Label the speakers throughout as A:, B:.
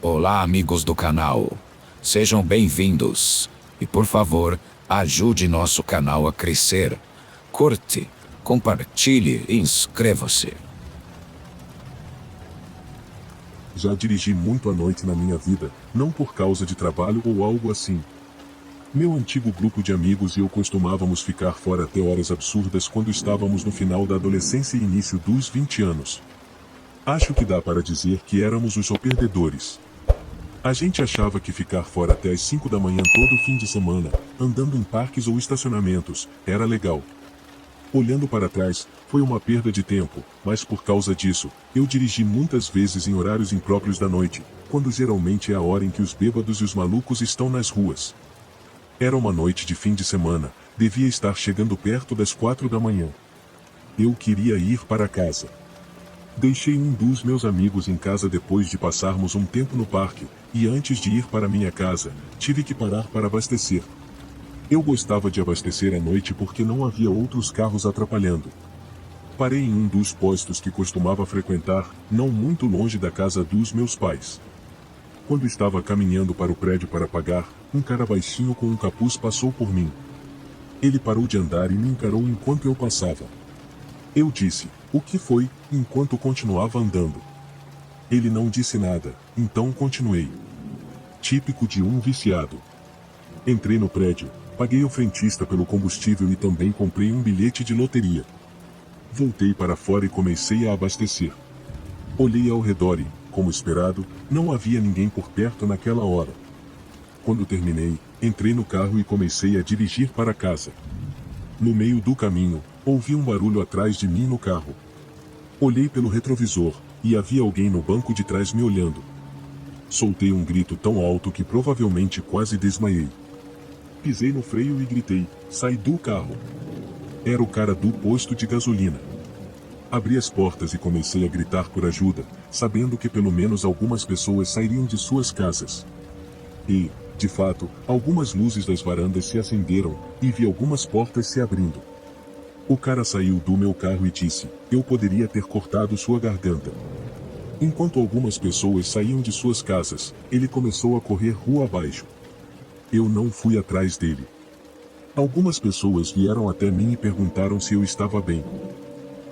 A: Olá, amigos do canal. Sejam bem-vindos. E por favor, ajude nosso canal a crescer. Curte, compartilhe e inscreva-se.
B: Já dirigi muito à noite na minha vida, não por causa de trabalho ou algo assim. Meu antigo grupo de amigos e eu costumávamos ficar fora até horas absurdas quando estávamos no final da adolescência e início dos 20 anos. Acho que dá para dizer que éramos os perdedores. A gente achava que ficar fora até as 5 da manhã todo fim de semana, andando em parques ou estacionamentos, era legal. Olhando para trás, foi uma perda de tempo, mas por causa disso, eu dirigi muitas vezes em horários impróprios da noite, quando geralmente é a hora em que os bêbados e os malucos estão nas ruas. Era uma noite de fim de semana, devia estar chegando perto das 4 da manhã. Eu queria ir para casa. Deixei um dos meus amigos em casa depois de passarmos um tempo no parque, e antes de ir para minha casa, tive que parar para abastecer. Eu gostava de abastecer à noite porque não havia outros carros atrapalhando. Parei em um dos postos que costumava frequentar, não muito longe da casa dos meus pais. Quando estava caminhando para o prédio para pagar, um cara baixinho com um capuz passou por mim. Ele parou de andar e me encarou enquanto eu passava. Eu disse, o que foi, enquanto continuava andando. Ele não disse nada, então continuei. Típico de um viciado. Entrei no prédio, paguei ao frentista pelo combustível e também comprei um bilhete de loteria. Voltei para fora e comecei a abastecer. Olhei ao redor e, como esperado, não havia ninguém por perto naquela hora. Quando terminei, entrei no carro e comecei a dirigir para casa. No meio do caminho, ouvi um barulho atrás de mim no carro. Olhei pelo retrovisor, e havia alguém no banco de trás me olhando. Soltei um grito tão alto que provavelmente quase desmaiei. Pisei no freio e gritei, sai do carro. Era o cara do posto de gasolina. Abri as portas e comecei a gritar por ajuda, sabendo que pelo menos algumas pessoas sairiam de suas casas. E, de fato, algumas luzes das varandas se acenderam, e vi algumas portas se abrindo. O cara saiu do meu carro e disse, eu poderia ter cortado sua garganta. Enquanto algumas pessoas saíam de suas casas, ele começou a correr rua abaixo. Eu não fui atrás dele. Algumas pessoas vieram até mim e perguntaram se eu estava bem.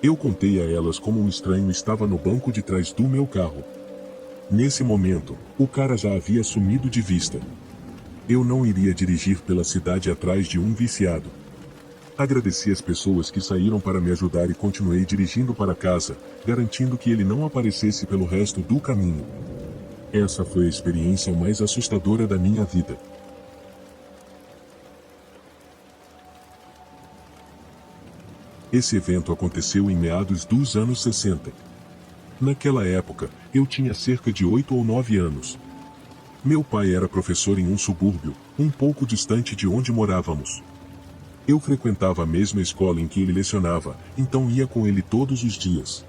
B: Eu contei a elas como um estranho estava no banco de trás do meu carro. Nesse momento, o cara já havia sumido de vista. Eu não iria dirigir pela cidade atrás de um viciado. Agradeci as pessoas que saíram para me ajudar e continuei dirigindo para casa, garantindo que ele não aparecesse pelo resto do caminho. Essa foi a experiência mais assustadora da minha vida. Esse evento aconteceu em meados dos anos 60. Naquela época, eu tinha cerca de 8 ou 9 anos. Meu pai era professor em um subúrbio, um pouco distante de onde morávamos. Eu frequentava a mesma escola em que ele lecionava, então ia com ele todos os dias.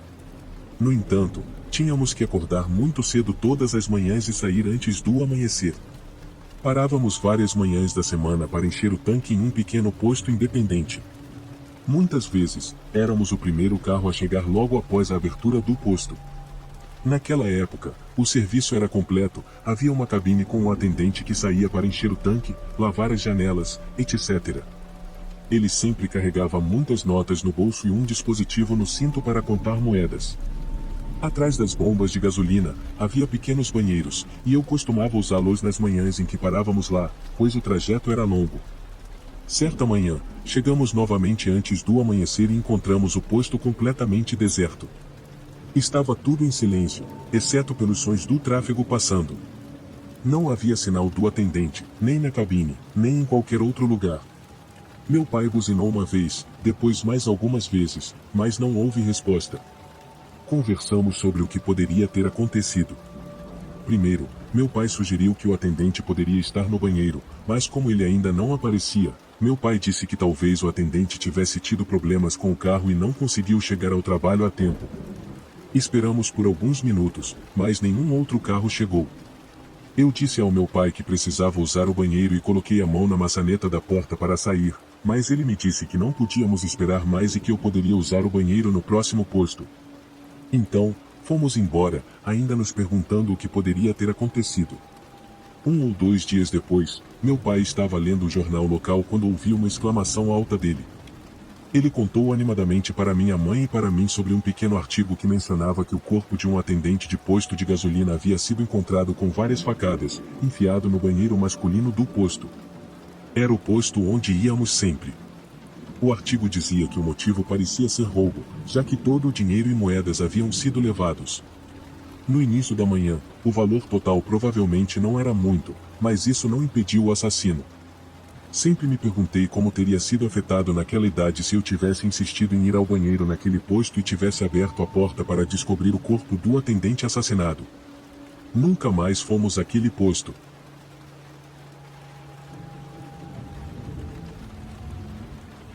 B: No entanto, tínhamos que acordar muito cedo todas as manhãs e sair antes do amanhecer. Parávamos várias manhãs da semana para encher o tanque em um pequeno posto independente. Muitas vezes, éramos o primeiro carro a chegar logo após a abertura do posto. Naquela época, o serviço era completo, havia uma cabine com um atendente que saía para encher o tanque, lavar as janelas, etc. Ele sempre carregava muitas notas no bolso e um dispositivo no cinto para contar moedas. Atrás das bombas de gasolina, havia pequenos banheiros, e eu costumava usá-los nas manhãs em que parávamos lá, pois o trajeto era longo. Certa manhã, chegamos novamente antes do amanhecer e encontramos o posto completamente deserto. Estava tudo em silêncio, exceto pelos sons do tráfego passando. Não havia sinal do atendente, nem na cabine, nem em qualquer outro lugar. Meu pai buzinou uma vez, depois mais algumas vezes, mas não houve resposta. Conversamos sobre o que poderia ter acontecido. Primeiro, meu pai sugeriu que o atendente poderia estar no banheiro, mas como ele ainda não aparecia, meu pai disse que talvez o atendente tivesse tido problemas com o carro e não conseguiu chegar ao trabalho a tempo. Esperamos por alguns minutos, mas nenhum outro carro chegou. Eu disse ao meu pai que precisava usar o banheiro e coloquei a mão na maçaneta da porta para sair, mas ele me disse que não podíamos esperar mais e que eu poderia usar o banheiro no próximo posto. Então, Fomos embora, ainda nos perguntando o que poderia ter acontecido. 1 ou 2 dias depois, meu pai estava lendo o jornal local quando ouvi uma exclamação alta dele. Ele contou animadamente para minha mãe e para mim sobre um pequeno artigo que mencionava que o corpo de um atendente de posto de gasolina havia sido encontrado com várias facadas, enfiado no banheiro masculino do posto. Era o posto onde íamos sempre. O artigo dizia que o motivo parecia ser roubo, já que todo o dinheiro e moedas haviam sido levados. No início da manhã, o valor total provavelmente não era muito, mas isso não impediu o assassino. Sempre me perguntei como teria sido afetado naquela idade se eu tivesse insistido em ir ao banheiro naquele posto e tivesse aberto a porta para descobrir o corpo do atendente assassinado. Nunca mais fomos àquele posto.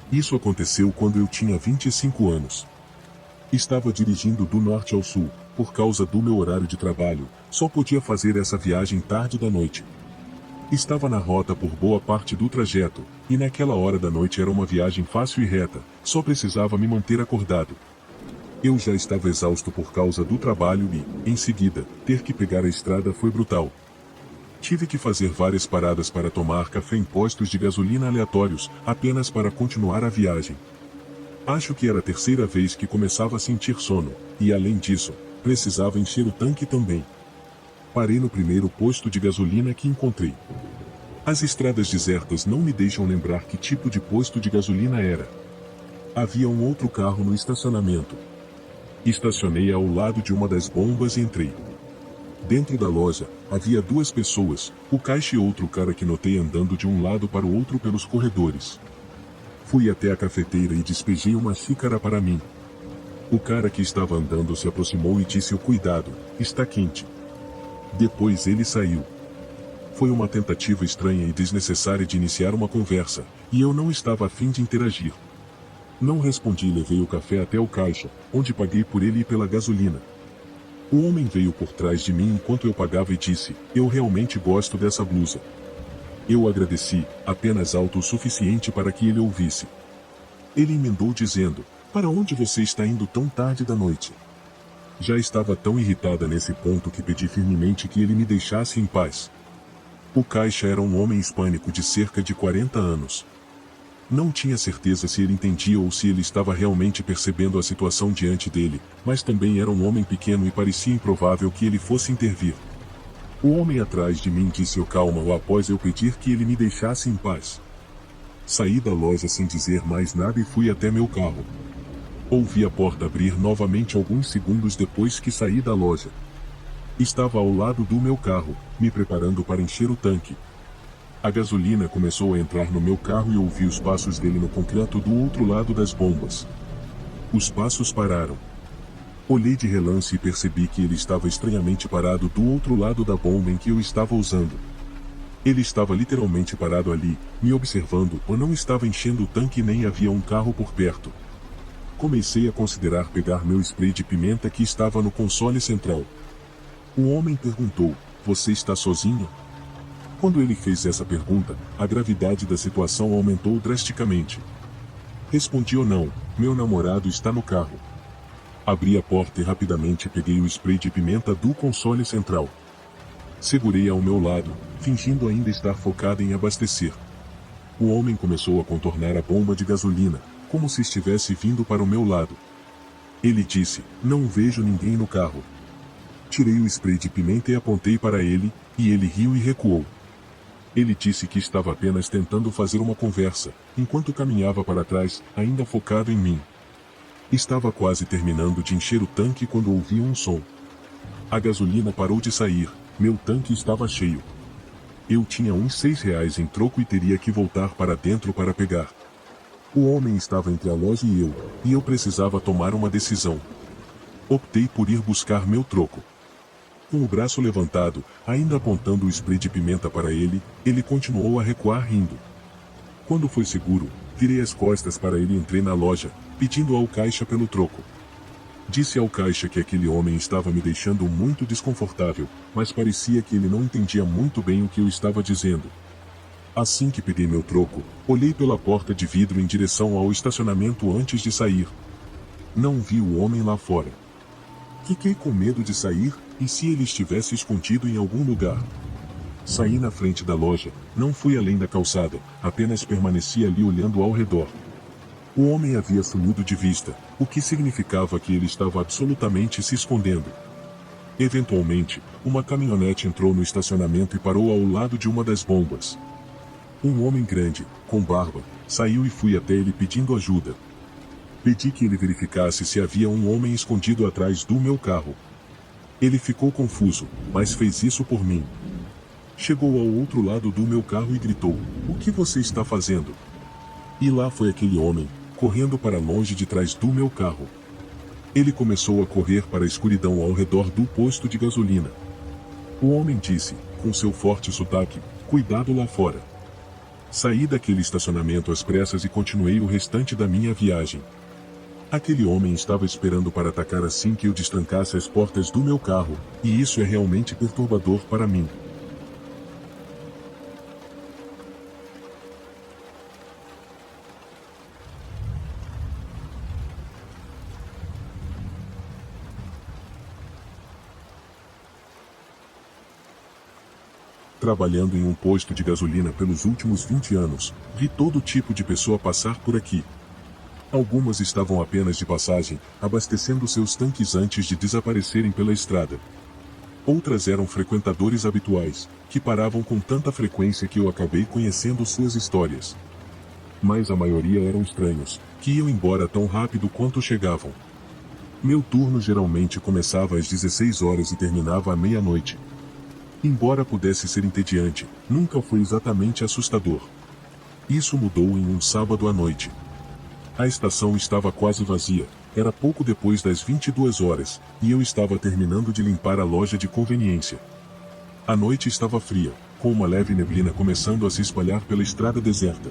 B: Isso aconteceu quando eu tinha 25 anos. Estava dirigindo do norte ao sul, por causa do meu horário de trabalho, só podia fazer essa viagem tarde da noite. Estava na rota por boa parte do trajeto, e naquela hora da noite era uma viagem fácil e reta, só precisava me manter acordado. Eu já estava exausto por causa do trabalho e, em seguida, ter que pegar a estrada foi brutal. Tive que fazer várias paradas para tomar café em postos de gasolina aleatórios, apenas para continuar a viagem. Acho que era a terceira vez que começava a sentir sono, e além disso, precisava encher o tanque também. Parei no primeiro posto de gasolina que encontrei. As estradas desertas não me deixam lembrar que tipo de posto de gasolina era. Havia um outro carro no estacionamento. Estacionei ao lado de uma das bombas e entrei. Dentro da loja, havia 2 pessoas, o caixa e outro cara que notei andando de um lado para o outro pelos corredores. Fui até a cafeteira e despejei uma xícara para mim. O cara que estava andando se aproximou e disse: "Cuidado, está quente." Depois ele saiu. Foi uma tentativa estranha e desnecessária de iniciar uma conversa, e eu não estava a fim de interagir. Não respondi e levei o café até o caixa, onde paguei por ele e pela gasolina. O homem veio por trás de mim enquanto eu pagava e disse: "Eu realmente gosto dessa blusa." Eu agradeci, apenas alto o suficiente para que ele ouvisse. Ele emendou dizendo: "Para onde você está indo tão tarde da noite?" Já estava tão irritada nesse ponto que pedi firmemente que ele me deixasse em paz. O caixa era um homem hispânico de cerca de 40 anos. Não tinha certeza se ele entendia ou se ele estava realmente percebendo a situação diante dele, mas também era um homem pequeno e parecia improvável que ele fosse intervir. O homem atrás de mim disse calma após eu pedir que ele me deixasse em paz. Saí da loja sem dizer mais nada e fui até meu carro. Ouvi a porta abrir novamente alguns segundos depois que saí da loja. Estava ao lado do meu carro, me preparando para encher o tanque. A gasolina começou a entrar no meu carro e ouvi os passos dele no concreto do outro lado das bombas. Os passos pararam. Olhei de relance e percebi que ele estava estranhamente parado do outro lado da bomba em que eu estava usando. Ele estava literalmente parado ali, me observando, ou não estava enchendo o tanque nem havia um carro por perto. Comecei a considerar pegar meu spray de pimenta que estava no console central. O homem perguntou: "Você está sozinho?" Quando ele fez essa pergunta, a gravidade da situação aumentou drasticamente. Respondi: "Oh não, meu namorado está no carro." Abri a porta e rapidamente peguei o spray de pimenta do console central. Segurei ao meu lado, fingindo ainda estar focado em abastecer. O homem começou a contornar a bomba de gasolina, como se estivesse vindo para o meu lado. Ele disse: "Não vejo ninguém no carro." Tirei o spray de pimenta e apontei para ele, e ele riu e recuou. Ele disse que estava apenas tentando fazer uma conversa, enquanto caminhava para trás, ainda focado em mim. Estava quase terminando de encher o tanque quando ouvi um som. A gasolina parou de sair, meu tanque estava cheio. Eu tinha uns R$ 6 em troco e teria que voltar para dentro para pegar. O homem estava entre a loja e eu precisava tomar uma decisão. Optei por ir buscar meu troco. Com o braço levantado, ainda apontando o spray de pimenta para ele, ele continuou a recuar rindo. Quando foi seguro, virei as costas para ele e entrei na loja, pedindo ao caixa pelo troco. Disse ao caixa que aquele homem estava me deixando muito desconfortável, mas parecia que ele não entendia muito bem o que eu estava dizendo. Assim que peguei meu troco, olhei pela porta de vidro em direção ao estacionamento antes de sair. Não vi o homem lá fora. Fiquei com medo de sair, e se ele estivesse escondido em algum lugar? Saí na frente da loja, não fui além da calçada, apenas permaneci ali olhando ao redor. O homem havia sumido de vista, o que significava que ele estava absolutamente se escondendo. Eventualmente, uma caminhonete entrou no estacionamento e parou ao lado de uma das bombas. Um homem grande, com barba, saiu e fui até ele pedindo ajuda. Pedi que ele verificasse se havia um homem escondido atrás do meu carro. Ele ficou confuso, mas fez isso por mim. Chegou ao outro lado do meu carro e gritou: "O que você está fazendo?" E lá foi aquele homem, correndo para longe de trás do meu carro. Ele começou a correr para a escuridão ao redor do posto de gasolina. O homem disse, com seu forte sotaque: "Cuidado lá fora." Saí daquele estacionamento às pressas e continuei o restante da minha viagem. Aquele homem estava esperando para atacar assim que eu destrancasse as portas do meu carro, e isso é realmente perturbador para mim. Trabalhando em um posto de gasolina pelos últimos 20 anos, vi todo tipo de pessoa passar por aqui. Algumas estavam apenas de passagem, abastecendo seus tanques antes de desaparecerem pela estrada. Outras eram frequentadores habituais, que paravam com tanta frequência que eu acabei conhecendo suas histórias. Mas a maioria eram estranhos, que iam embora tão rápido quanto chegavam. Meu turno geralmente começava às 16 horas e terminava à meia-noite. Embora pudesse ser entediante, nunca foi exatamente assustador. Isso mudou em um sábado à noite. A estação estava quase vazia, era pouco depois das 22 horas, e eu estava terminando de limpar a loja de conveniência. A noite estava fria, com uma leve neblina começando a se espalhar pela estrada deserta.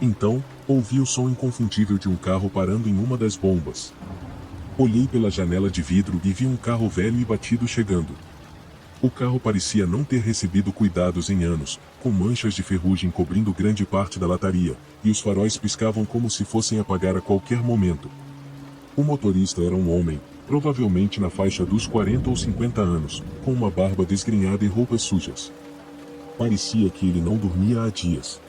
B: Então, ouvi o som inconfundível de um carro parando em uma das bombas. Olhei pela janela de vidro e vi um carro velho e batido chegando. O carro parecia não ter recebido cuidados em anos, com manchas de ferrugem cobrindo grande parte da lataria, e os faróis piscavam como se fossem apagar a qualquer momento. O motorista era um homem, provavelmente na faixa dos 40 ou 50 anos, com uma barba desgrenhada e roupas sujas. Parecia que ele não dormia há dias.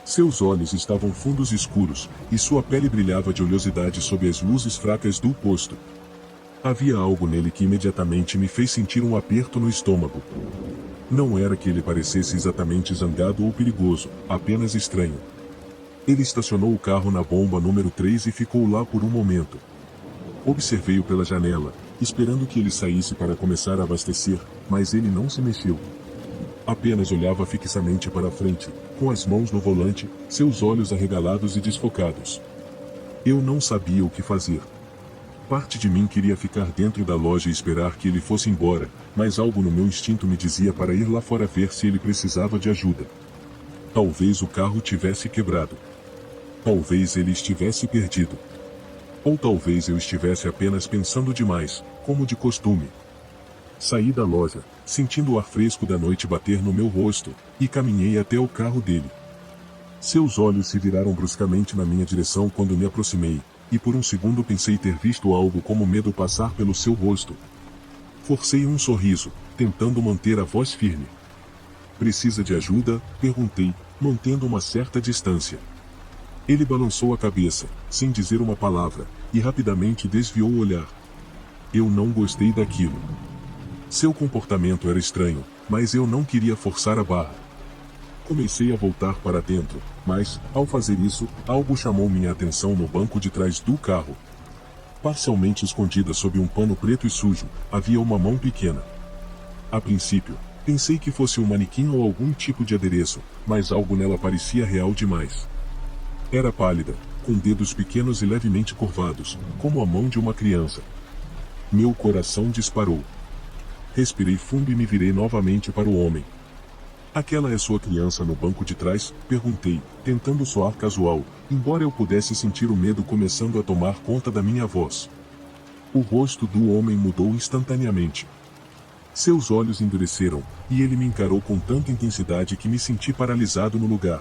B: Seus olhos estavam fundos e escuros, e sua pele brilhava de oleosidade sob as luzes fracas do posto. Havia algo nele que imediatamente me fez sentir um aperto no estômago. Não era que ele parecesse exatamente zangado ou perigoso, apenas estranho. Ele estacionou o carro na bomba número 3 e ficou lá por um momento. Observei-o pela janela, esperando que ele saísse para começar a abastecer, mas ele não se mexeu. Apenas olhava fixamente para a frente, com as mãos no volante, seus olhos arregalados e desfocados. Eu não sabia o que fazer. Parte de mim queria ficar dentro da loja e esperar que ele fosse embora, mas algo no meu instinto me dizia para ir lá fora ver se ele precisava de ajuda. Talvez o carro tivesse quebrado. Talvez ele estivesse perdido. Ou talvez eu estivesse apenas pensando demais, como de costume. Saí da loja, sentindo o ar fresco da noite bater no meu rosto, e caminhei até o carro dele. Seus olhos se viraram bruscamente na minha direção quando me aproximei, e por um segundo pensei ter visto algo como medo passar pelo seu rosto. Forcei um sorriso, tentando manter a voz firme. "Precisa de ajuda?" perguntei, mantendo uma certa distância. Ele balançou a cabeça, sem dizer uma palavra, e rapidamente desviou o olhar. Eu não gostei daquilo. Seu comportamento era estranho, mas eu não queria forçar a barra. Comecei a voltar para dentro, mas, ao fazer isso, algo chamou minha atenção no banco de trás do carro. Parcialmente escondida sob um pano preto e sujo, havia uma mão pequena. A princípio, pensei que fosse um manequim ou algum tipo de adereço, mas algo nela parecia real demais. Era pálida, com dedos pequenos e levemente curvados, como a mão de uma criança. Meu coração disparou. Respirei fundo e me virei novamente para o homem. "Aquela é sua criança no banco de trás?" perguntei, tentando soar casual, embora eu pudesse sentir o medo começando a tomar conta da minha voz. O rosto do homem mudou instantaneamente. Seus olhos endureceram, e ele me encarou com tanta intensidade que me senti paralisado no lugar.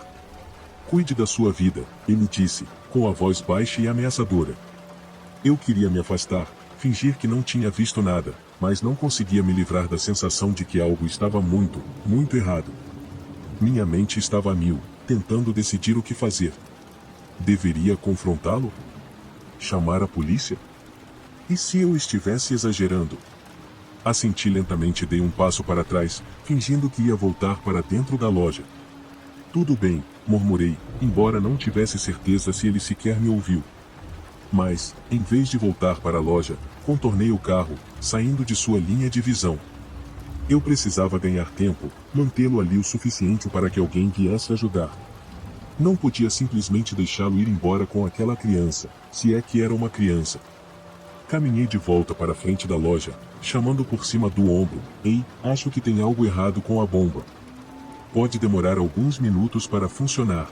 B: "Cuide da sua vida", ele disse, com a voz baixa e ameaçadora. Eu queria me afastar, fingir que não tinha visto nada, mas não conseguia me livrar da sensação de que algo estava muito, muito errado. Minha mente estava a mil, tentando decidir o que fazer. Deveria confrontá-lo? Chamar a polícia? E se eu estivesse exagerando? Assenti lentamente e dei um passo para trás, fingindo que ia voltar para dentro da loja. Tudo bem, murmurei, embora não tivesse certeza se ele sequer me ouviu. Mas, em vez de voltar para a loja, contornei o carro, saindo de sua linha de visão. Eu precisava ganhar tempo, mantê-lo ali o suficiente para que alguém viesse ajudar. Não podia simplesmente deixá-lo ir embora com aquela criança, se é que era uma criança. Caminhei de volta para a frente da loja, chamando por cima do ombro: "Ei, acho que tem algo errado com a bomba. Pode demorar alguns minutos para funcionar."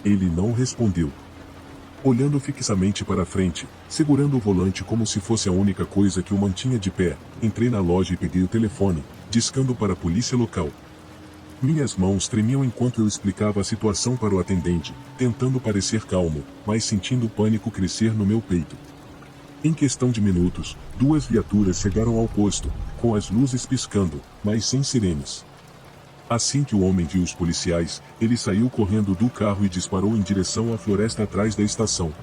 B: Ele não respondeu. Olhando fixamente para a frente, segurando o volante como se fosse a única coisa que o mantinha de pé, entrei na loja e peguei o telefone, discando para a polícia local. Minhas mãos tremiam enquanto eu explicava a situação para o atendente, tentando parecer calmo, mas sentindo o pânico crescer no meu peito. Em questão de minutos, 2 viaturas chegaram ao posto, com as luzes piscando, mas sem sirenes. Assim que o homem viu os policiais, ele saiu correndo do carro e disparou em direção à floresta atrás da estação.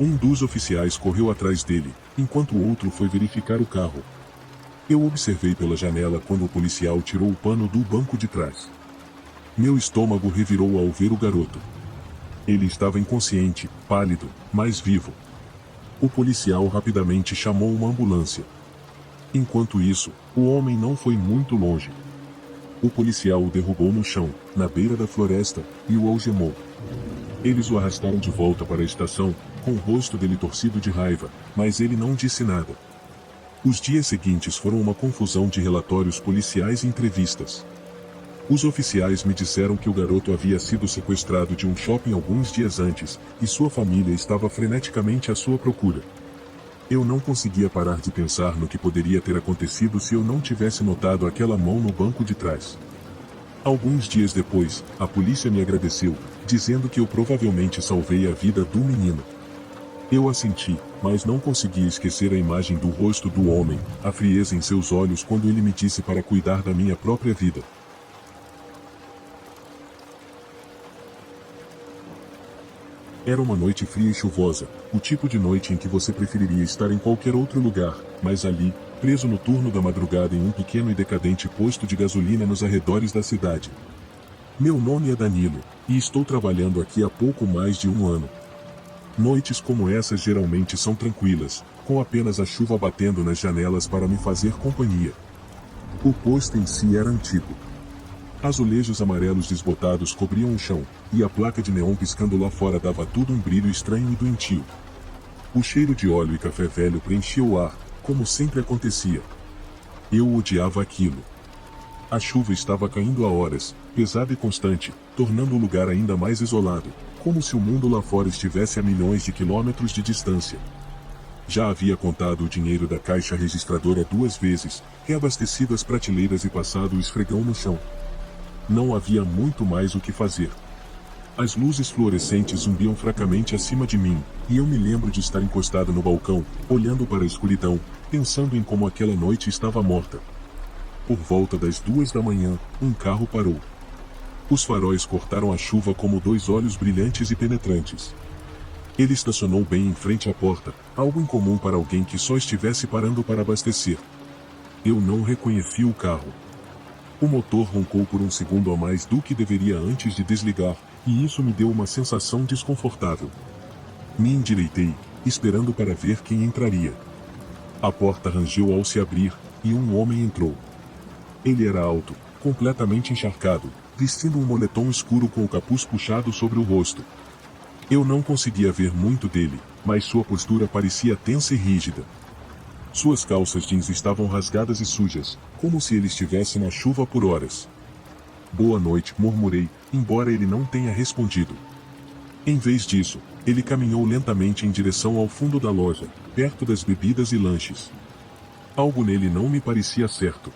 B: Um dos oficiais correu atrás dele, enquanto o outro foi verificar o carro. Eu observei pela janela quando o policial tirou o pano do banco de trás. Meu estômago revirou ao ver o garoto. Ele estava inconsciente, pálido, mas vivo. O policial rapidamente chamou uma ambulância. Enquanto isso, o homem não foi muito longe. O policial o derrubou no chão, na beira da floresta, e o algemou. Eles o arrastaram de volta para a estação, com o rosto dele torcido de raiva, mas ele não disse nada. Os dias seguintes foram uma confusão de relatórios policiais e entrevistas. Os oficiais me disseram que o garoto havia sido sequestrado de um shopping alguns dias antes, e sua família estava freneticamente à sua procura. Eu não conseguia parar de pensar no que poderia ter acontecido se eu não tivesse notado aquela mão no banco de trás. Alguns dias depois, a polícia me agradeceu, dizendo que eu provavelmente salvei a vida do menino. Eu assenti, mas não conseguia esquecer a imagem do rosto do homem, a frieza em seus olhos quando ele me disse para cuidar da minha própria vida. Era uma noite fria e chuvosa, o tipo de noite em que você preferiria estar em qualquer outro lugar, mas ali, preso no turno da madrugada em um pequeno e decadente posto de gasolina nos arredores da cidade. Meu nome é Danilo, e estou trabalhando aqui há pouco mais de 1 ano. Noites como essas geralmente são tranquilas, com apenas a chuva batendo nas janelas para me fazer companhia. O posto em si era antigo. Azulejos amarelos desbotados cobriam o chão, e a placa de neon piscando lá fora dava tudo um brilho estranho e doentio. O cheiro de óleo e café velho preenchia o ar, como sempre acontecia. Eu odiava aquilo. A chuva estava caindo há horas, pesada e constante, tornando o lugar ainda mais isolado, como se o mundo lá fora estivesse a milhões de quilômetros de distância. Já havia contado o dinheiro da caixa registradora 2 vezes, reabastecido as prateleiras e passado o esfregão no chão. Não havia muito mais o que fazer. As luzes fluorescentes zumbiam fracamente acima de mim, e eu me lembro de estar encostado no balcão, olhando para a escuridão, pensando em como aquela noite estava morta. Por volta das 2 da manhã, um carro parou. Os faróis cortaram a chuva como 2 olhos brilhantes e penetrantes. Ele estacionou bem em frente à porta, algo incomum para alguém que só estivesse parando para abastecer. Eu não reconheci o carro. O motor roncou por um segundo a mais do que deveria antes de desligar, e isso me deu uma sensação desconfortável. Me endireitei, esperando para ver quem entraria. A porta rangeu ao se abrir, e um homem entrou. Ele era alto, completamente encharcado, vestindo um moletom escuro com o capuz puxado sobre o rosto. Eu não conseguia ver muito dele, mas sua postura parecia tensa e rígida. Suas calças jeans estavam rasgadas e sujas, como se ele estivesse na chuva por horas. "Boa noite", murmurei, embora ele não tenha respondido. Em vez disso, ele caminhou lentamente em direção ao fundo da loja, perto das bebidas e lanches. Algo nele não me parecia certo.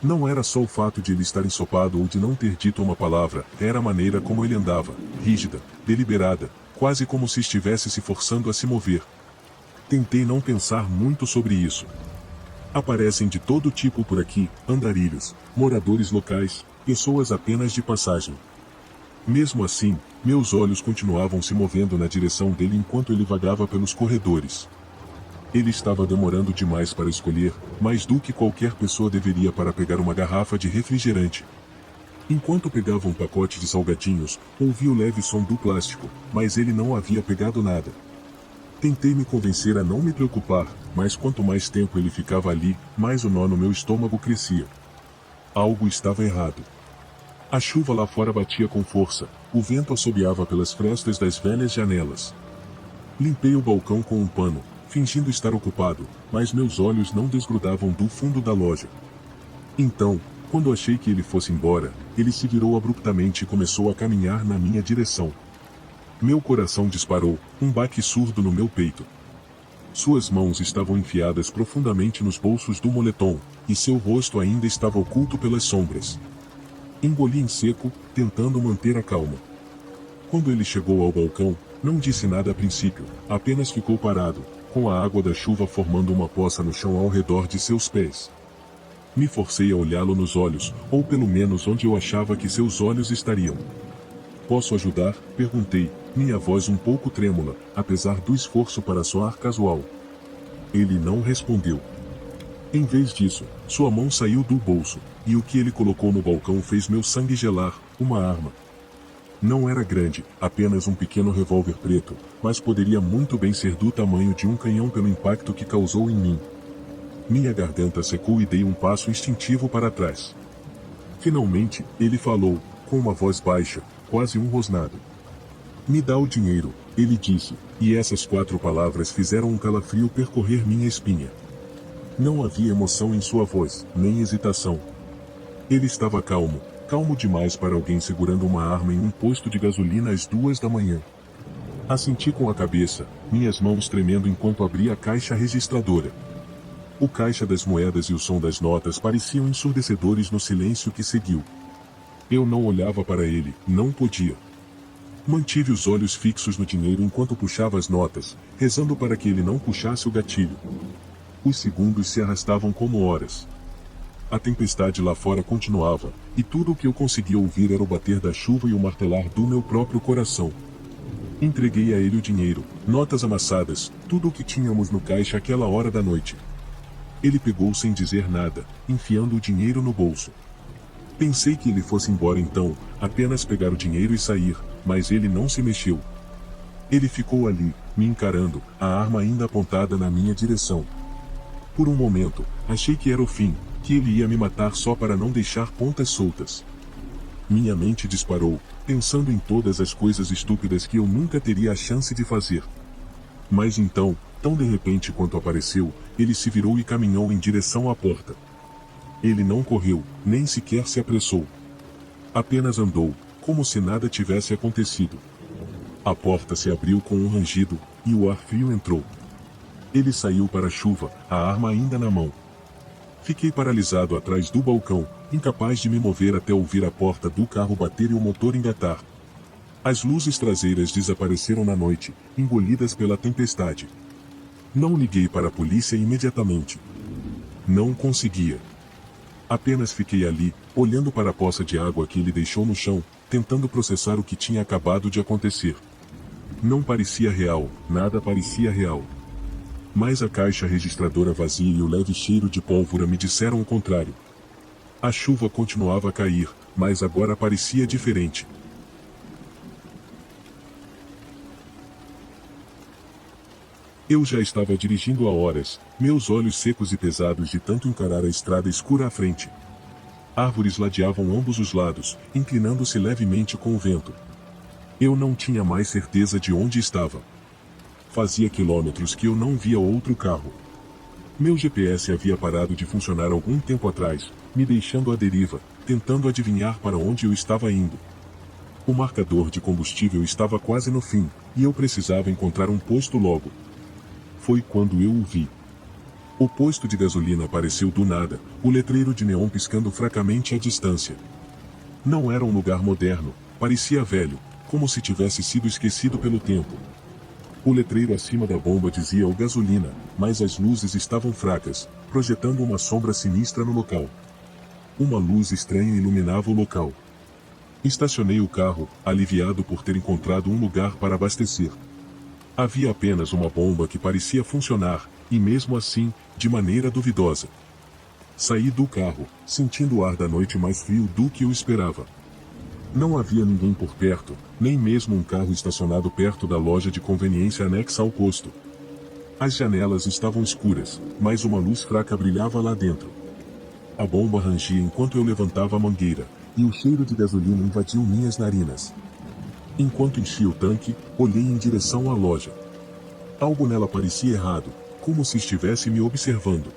B: Não era só o fato de ele estar ensopado ou de não ter dito uma palavra, era a maneira como ele andava, rígida, deliberada, quase como se estivesse se forçando a se mover. Tentei não pensar muito sobre isso. Aparecem de todo tipo por aqui, andarilhos, moradores locais, pessoas apenas de passagem. Mesmo assim, meus olhos continuavam se movendo na direção dele enquanto ele vagava pelos corredores. Ele estava demorando demais para escolher, mais do que qualquer pessoa deveria para pegar uma garrafa de refrigerante. Enquanto pegava um pacote de salgadinhos, ouvi o leve som do plástico, mas ele não havia pegado nada. Tentei me convencer a não me preocupar, mas quanto mais tempo ele ficava ali, mais o nó no meu estômago crescia. Algo estava errado. A chuva lá fora batia com força, o vento assobiava pelas frestas das velhas janelas. Limpei o balcão com um pano, fingindo estar ocupado, mas meus olhos não desgrudavam do fundo da loja. Então, quando achei que ele fosse embora, ele se virou abruptamente e começou a caminhar na minha direção. Meu coração disparou, um baque surdo no meu peito. Suas mãos estavam enfiadas profundamente nos bolsos do moletom, e seu rosto ainda estava oculto pelas sombras. Engoli em seco, tentando manter a calma. Quando ele chegou ao balcão, não disse nada a princípio, apenas ficou parado, com a água da chuva formando uma poça no chão ao redor de seus pés. Me forcei a olhá-lo nos olhos, ou pelo menos onde eu achava que seus olhos estariam. Posso ajudar? Perguntei, minha voz um pouco trêmula, apesar do esforço para soar casual. Ele não respondeu. Em vez disso, sua mão saiu do bolso, e o que ele colocou no balcão fez meu sangue gelar, uma arma. Não era grande, apenas um pequeno revólver preto, mas poderia muito bem ser do tamanho de um canhão pelo impacto que causou em mim. Minha garganta secou e dei um passo instintivo para trás. Finalmente, ele falou, com uma voz baixa, quase um rosnado. Me dá o dinheiro, ele disse, e essas 4 palavras fizeram um calafrio percorrer minha espinha. Não havia emoção em sua voz, nem hesitação. Ele estava calmo, calmo demais para alguém segurando uma arma em um posto de gasolina às 2 da manhã. Assenti com a cabeça, minhas mãos tremendo enquanto abria a caixa registradora. O caixa das moedas e o som das notas pareciam ensurdecedores no silêncio que seguiu. Eu não olhava para ele, não podia. Mantive os olhos fixos no dinheiro enquanto puxava as notas, rezando para que ele não puxasse o gatilho. Os segundos se arrastavam como horas. A tempestade lá fora continuava, e tudo o que eu conseguia ouvir era o bater da chuva e o martelar do meu próprio coração. Entreguei a ele o dinheiro, notas amassadas, tudo o que tínhamos no caixa àquela hora da noite. Ele pegou sem dizer nada, enfiando o dinheiro no bolso. Pensei que ele fosse embora então, apenas pegar o dinheiro e sair, mas ele não se mexeu. Ele ficou ali, me encarando, a arma ainda apontada na minha direção. Por um momento, achei que era o fim, que ele ia me matar só para não deixar pontas soltas. Minha mente disparou, pensando em todas as coisas estúpidas que eu nunca teria a chance de fazer. Mas então, tão de repente quanto apareceu, ele se virou e caminhou em direção à porta. Ele não correu, nem sequer se apressou. Apenas andou, como se nada tivesse acontecido. A porta se abriu com um rangido, e o ar frio entrou. Ele saiu para a chuva, a arma ainda na mão. Fiquei paralisado atrás do balcão, incapaz de me mover até ouvir a porta do carro bater e o motor engatar. As luzes traseiras desapareceram na noite, engolidas pela tempestade. Não liguei para a polícia imediatamente. Não conseguia. Apenas fiquei ali, olhando para a poça de água que ele deixou no chão, tentando processar o que tinha acabado de acontecer. Não parecia real, nada parecia real. Mas a caixa registradora vazia e o leve cheiro de pólvora me disseram o contrário. A chuva continuava a cair, mas agora parecia diferente. Eu já estava dirigindo há horas, meus olhos secos e pesados de tanto encarar a estrada escura à frente. Árvores ladeavam ambos os lados, inclinando-se levemente com o vento. Eu não tinha mais certeza de onde estava. Fazia quilômetros que eu não via outro carro. Meu GPS havia parado de funcionar algum tempo atrás, me deixando à deriva, tentando adivinhar para onde eu estava indo. O marcador de combustível estava quase no fim, e eu precisava encontrar um posto logo. Foi quando eu o vi. O posto de gasolina apareceu do nada, o letreiro de neon piscando fracamente à distância. Não era um lugar moderno, parecia velho, como se tivesse sido esquecido pelo tempo. O letreiro acima da bomba dizia o gasolina, mas as luzes estavam fracas, projetando uma sombra sinistra no local. Uma luz estranha iluminava o local. Estacionei o carro, aliviado por ter encontrado um lugar para abastecer. Havia apenas uma bomba que parecia funcionar, e mesmo assim, de maneira duvidosa. Saí do carro, sentindo o ar da noite mais frio do que eu esperava. Não havia ninguém por perto, nem mesmo um carro estacionado perto da loja de conveniência anexa ao posto. As janelas estavam escuras, mas uma luz fraca brilhava lá dentro. A bomba rangia enquanto eu levantava a mangueira, e o cheiro de gasolina invadiu minhas narinas. Enquanto enchia o tanque, olhei em direção à loja. Algo nela parecia errado, como se estivesse me observando.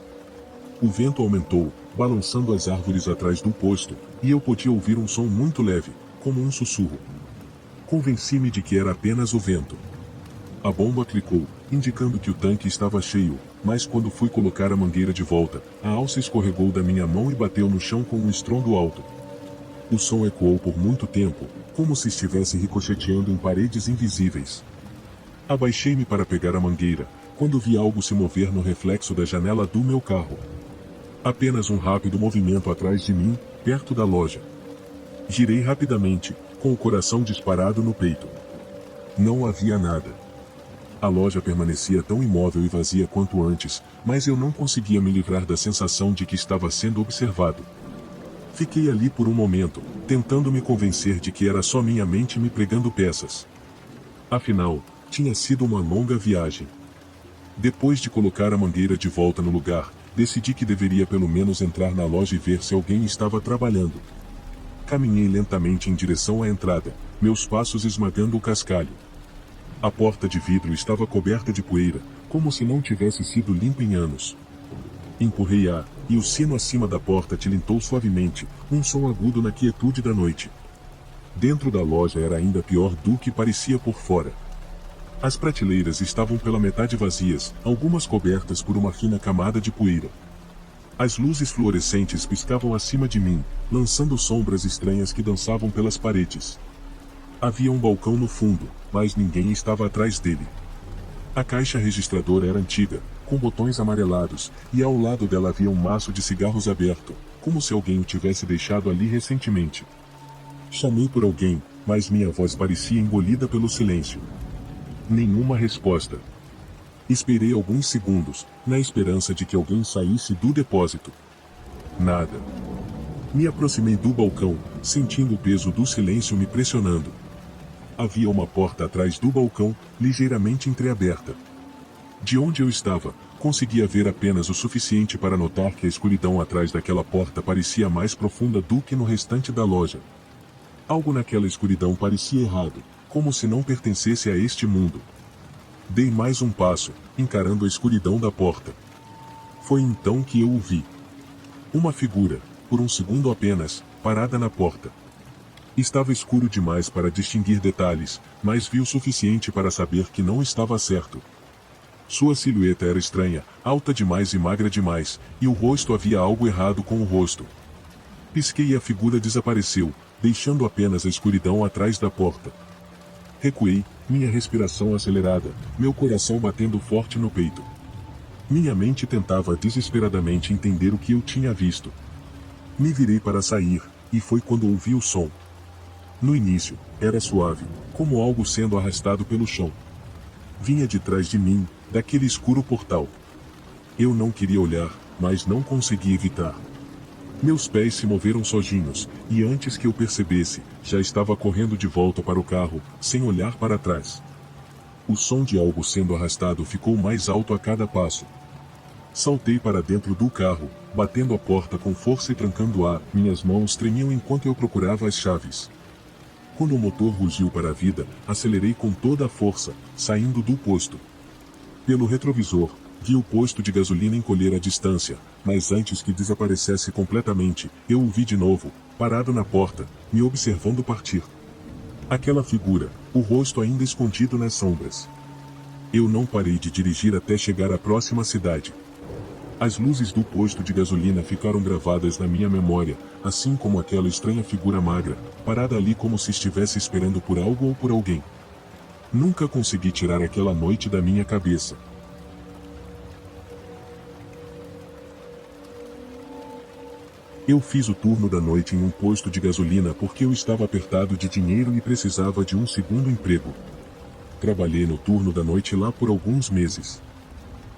B: O vento aumentou, balançando as árvores atrás do posto, e eu podia ouvir um som muito leve, como um sussurro. Convenci-me de que era apenas o vento. A bomba clicou, indicando que o tanque estava cheio, mas quando fui colocar a mangueira de volta, a alça escorregou da minha mão e bateu no chão com um estrondo alto. O som ecoou por muito tempo, como se estivesse ricocheteando em paredes invisíveis. Abaixei-me para pegar a mangueira, quando vi algo se mover no reflexo da janela do meu carro. Apenas um rápido movimento atrás de mim, perto da loja. Girei rapidamente, com o coração disparado no peito. Não havia nada. A loja permanecia tão imóvel e vazia quanto antes, mas eu não conseguia me livrar da sensação de que estava sendo observado. Fiquei ali por um momento, tentando me convencer de que era só minha mente me pregando peças. Afinal, tinha sido uma longa viagem. Depois de colocar a mangueira de volta no lugar, decidi que deveria pelo menos entrar na loja e ver se alguém estava trabalhando. Caminhei lentamente em direção à entrada, meus passos esmagando o cascalho. A porta de vidro estava coberta de poeira, como se não tivesse sido limpa em anos. Empurrei-a, e o sino acima da porta tilintou suavemente, um som agudo na quietude da noite. Dentro da loja era ainda pior do que parecia por fora. As prateleiras estavam pela metade vazias, algumas cobertas por uma fina camada de poeira. As luzes fluorescentes piscavam acima de mim, lançando sombras estranhas que dançavam pelas paredes. Havia um balcão no fundo, mas ninguém estava atrás dele. A caixa registradora era antiga, com botões amarelados, e ao lado dela havia um maço de cigarros aberto, como se alguém o tivesse deixado ali recentemente. Chamei por alguém, mas minha voz parecia engolida pelo silêncio. Nenhuma resposta. Esperei alguns segundos, na esperança de que alguém saísse do depósito. Nada. Me aproximei do balcão, sentindo o peso do silêncio me pressionando. Havia uma porta atrás do balcão, ligeiramente entreaberta. De onde eu estava, conseguia ver apenas o suficiente para notar que a escuridão atrás daquela porta parecia mais profunda do que no restante da loja. Algo naquela escuridão parecia errado, como se não pertencesse a este mundo. Dei mais um passo, encarando a escuridão da porta. Foi então que eu o vi. Uma figura, por um segundo apenas, parada na porta. Estava escuro demais para distinguir detalhes, mas vi o suficiente para saber que não estava certo. Sua silhueta era estranha, alta demais e magra demais, e o rosto havia algo errado com o rosto. Pisquei e a figura desapareceu, deixando apenas a escuridão atrás da porta. Recuei, minha respiração acelerada, meu coração batendo forte no peito. Minha mente tentava desesperadamente entender o que eu tinha visto. Me virei para sair, e foi quando ouvi o som. No início, era suave, como algo sendo arrastado pelo chão. Vinha de trás de mim, daquele escuro portal. Eu não queria olhar, mas não consegui evitar. Meus pés se moveram sozinhos, e antes que eu percebesse, já estava correndo de volta para o carro, sem olhar para trás. O som de algo sendo arrastado ficou mais alto a cada passo. Saltei para dentro do carro, batendo a porta com força e trancando-a. Minhas mãos tremiam enquanto eu procurava as chaves. Quando o motor rugiu para a vida, acelerei com toda a força, saindo do posto. Pelo retrovisor, vi o posto de gasolina encolher a distância, mas antes que desaparecesse completamente, eu o vi de novo, parado na porta, me observando partir. Aquela figura, o rosto ainda escondido nas sombras. Eu não parei de dirigir até chegar à próxima cidade. As luzes do posto de gasolina ficaram gravadas na minha memória, assim como aquela estranha figura magra, parada ali como se estivesse esperando por algo ou por alguém. Nunca consegui tirar aquela noite da minha cabeça. Eu fiz o turno da noite em um posto de gasolina porque eu estava apertado de dinheiro e precisava de um segundo emprego. Trabalhei no turno da noite lá por alguns meses.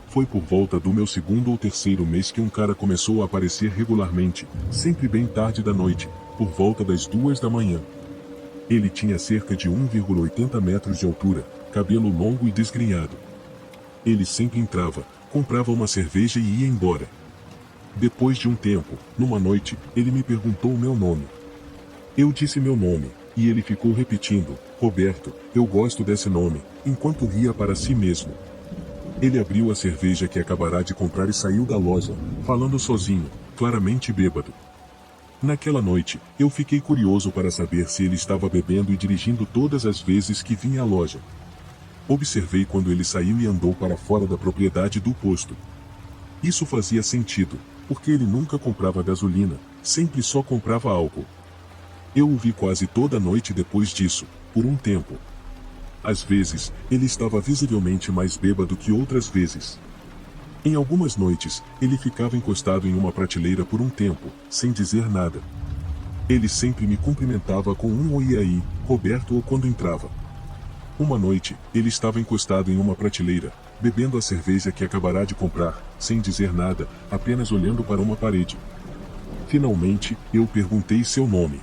B: Foi por volta do meu segundo ou terceiro mês que um cara começou a aparecer regularmente, sempre bem tarde da noite, por volta das 2 da manhã. Ele tinha cerca de 1,80 metros de altura, cabelo longo e desgrenhado. Ele sempre entrava, comprava uma cerveja e ia embora. Depois de um tempo, numa noite, ele me perguntou o meu nome. Eu disse meu nome, e ele ficou repetindo, Roberto, eu gosto desse nome, enquanto ria para si mesmo. Ele abriu a cerveja que acabará de comprar e saiu da loja, falando sozinho, claramente bêbado. Naquela noite, eu fiquei curioso para saber se ele estava bebendo e dirigindo todas as vezes que vinha à loja. Observei quando ele saiu e andou para fora da propriedade do posto. Isso fazia sentido, porque ele nunca comprava gasolina, sempre só comprava álcool. Eu o vi quase toda noite depois disso, por um tempo. Às vezes, ele estava visivelmente mais bêbado que outras vezes. Em algumas noites, ele ficava encostado em uma prateleira por um tempo, sem dizer nada. Ele sempre me cumprimentava com um oi e aí, Roberto, ou quando entrava. Uma noite, ele estava encostado em uma prateleira, bebendo a cerveja que acabará de comprar, sem dizer nada, apenas olhando para uma parede. Finalmente, eu perguntei seu nome.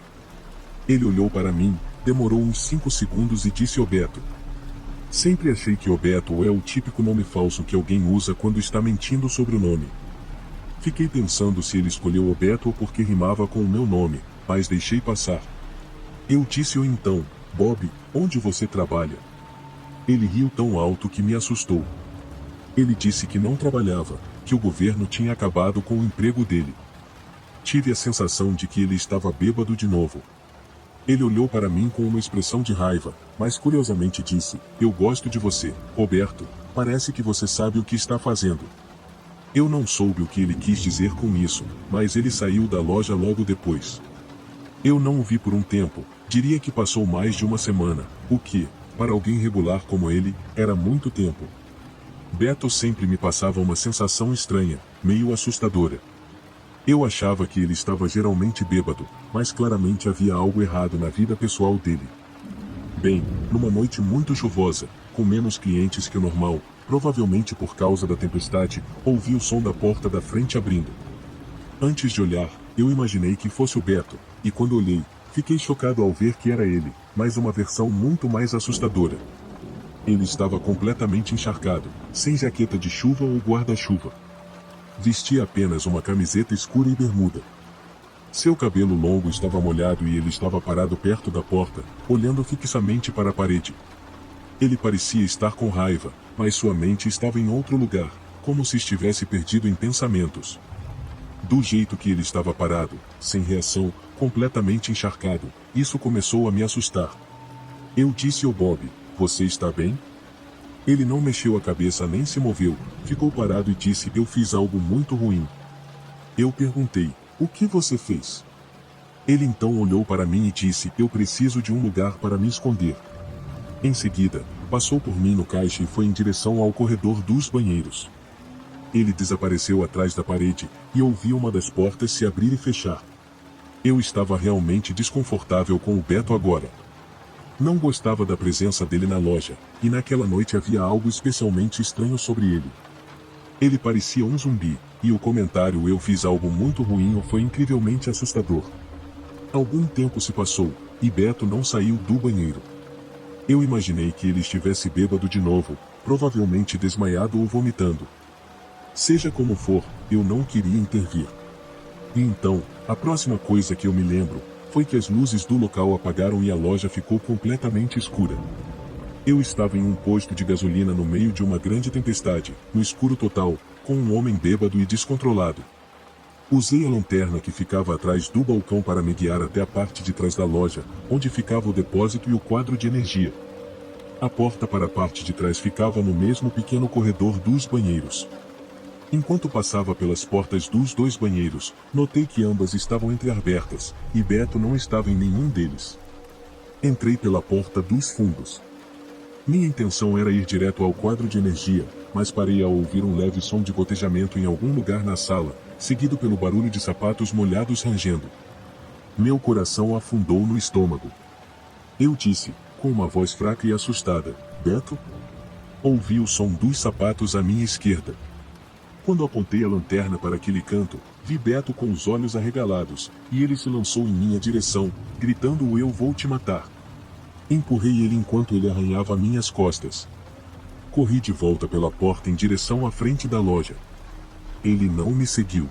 B: Ele olhou para mim, demorou uns 5 segundos e disse Obeto. Sempre achei que Obeto é o típico nome falso que alguém usa quando está mentindo sobre o nome. Fiquei pensando se ele escolheu Obeto ou porque rimava com o meu nome, mas deixei passar. Eu disse-o então, Bob, onde você trabalha? Ele riu tão alto que me assustou. Ele disse que não trabalhava, que o governo tinha acabado com o emprego dele. Tive a sensação de que ele estava bêbado de novo. Ele olhou para mim com uma expressão de raiva, mas curiosamente disse, eu gosto de você, Roberto, parece que você sabe o que está fazendo. Eu não soube o que ele quis dizer com isso, mas ele saiu da loja logo depois. Eu não o vi por um tempo, diria que passou mais de uma semana, o que, para alguém regular como ele, era muito tempo. Beto sempre me passava uma sensação estranha, meio assustadora. Eu achava que ele estava geralmente bêbado, mas claramente havia algo errado na vida pessoal dele. Bem, numa noite muito chuvosa, com menos clientes que o normal, provavelmente por causa da tempestade, ouvi o som da porta da frente abrindo. Antes de olhar, eu imaginei que fosse o Beto, e quando olhei, fiquei chocado ao ver que era ele, mas uma versão muito mais assustadora. Ele estava completamente encharcado, sem jaqueta de chuva ou guarda-chuva. Vestia apenas uma camiseta escura e bermuda. Seu cabelo longo estava molhado e ele estava parado perto da porta, olhando fixamente para a parede. Ele parecia estar com raiva, mas sua mente estava em outro lugar, como se estivesse perdido em pensamentos. Do jeito que ele estava parado, sem reação, completamente encharcado, isso começou a me assustar. Eu disse ao Bob, você está bem? Ele não mexeu a cabeça nem se moveu, ficou parado e disse, eu fiz algo muito ruim. Eu perguntei, o que você fez? Ele então olhou para mim e disse, eu preciso de um lugar para me esconder. Em seguida, passou por mim no caixa e foi em direção ao corredor dos banheiros. Ele desapareceu atrás da parede, e ouvi uma das portas se abrir e fechar. Eu estava realmente desconfortável com o Beto agora. Não gostava da presença dele na loja, e naquela noite havia algo especialmente estranho sobre ele. Ele parecia um zumbi, e o comentário eu fiz algo muito ruim foi incrivelmente assustador. Algum tempo se passou, e Beto não saiu do banheiro. Eu imaginei que ele estivesse bêbado de novo, provavelmente desmaiado ou vomitando. Seja como for, eu não queria intervir. E então, a próxima coisa que eu me lembro, foi que as luzes do local apagaram e a loja ficou completamente escura. Eu estava em um posto de gasolina no meio de uma grande tempestade, no escuro total, com um homem bêbado e descontrolado. Usei a lanterna que ficava atrás do balcão para me guiar até a parte de trás da loja, onde ficava o depósito e o quadro de energia. A porta para a parte de trás ficava no mesmo pequeno corredor dos banheiros. Enquanto passava pelas portas dos 2 banheiros, notei que ambas estavam entreabertas, e Beto não estava em nenhum deles. Entrei pela porta dos fundos. Minha intenção era ir direto ao quadro de energia, mas parei ao ouvir um leve som de gotejamento em algum lugar na sala, seguido pelo barulho de sapatos molhados rangendo. Meu coração afundou no estômago. Eu disse, com uma voz fraca e assustada, Beto? Ouvi o som dos sapatos à minha esquerda. Quando apontei a lanterna para aquele canto, vi Beto com os olhos arregalados, e ele se lançou em minha direção, gritando: "Eu vou te matar!" Empurrei ele enquanto ele arranhava minhas costas. Corri de volta pela porta em direção à frente da loja. Ele não me seguiu.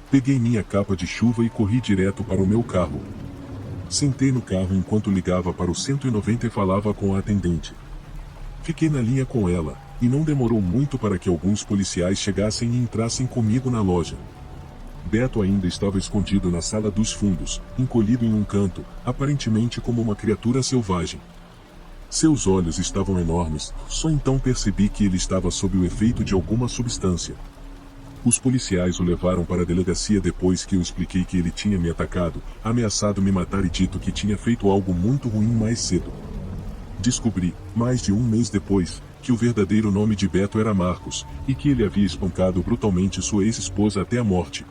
B: Peguei minha capa de chuva e corri direto para o meu carro. Sentei no carro enquanto ligava para o 190 e falava com a atendente. Fiquei na linha com ela, e não demorou muito para que alguns policiais chegassem e entrassem comigo na loja. Beto ainda estava escondido na sala dos fundos, encolhido em um canto, aparentemente como uma criatura selvagem. Seus olhos estavam enormes, só então percebi que ele estava sob o efeito de alguma substância. Os policiais o levaram para a delegacia depois que eu expliquei que ele tinha me atacado, ameaçado me matar e dito que tinha feito algo muito ruim mais cedo. Descobri, mais de um mês depois, que o verdadeiro nome de Beto era Marcos, e que ele havia espancado brutalmente sua ex-esposa até a morte.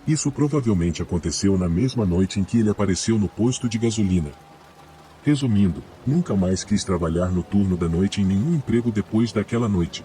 B: Isso provavelmente aconteceu na mesma noite em que ele apareceu no posto de gasolina. Resumindo, nunca mais quis trabalhar no turno da noite em nenhum emprego depois daquela noite.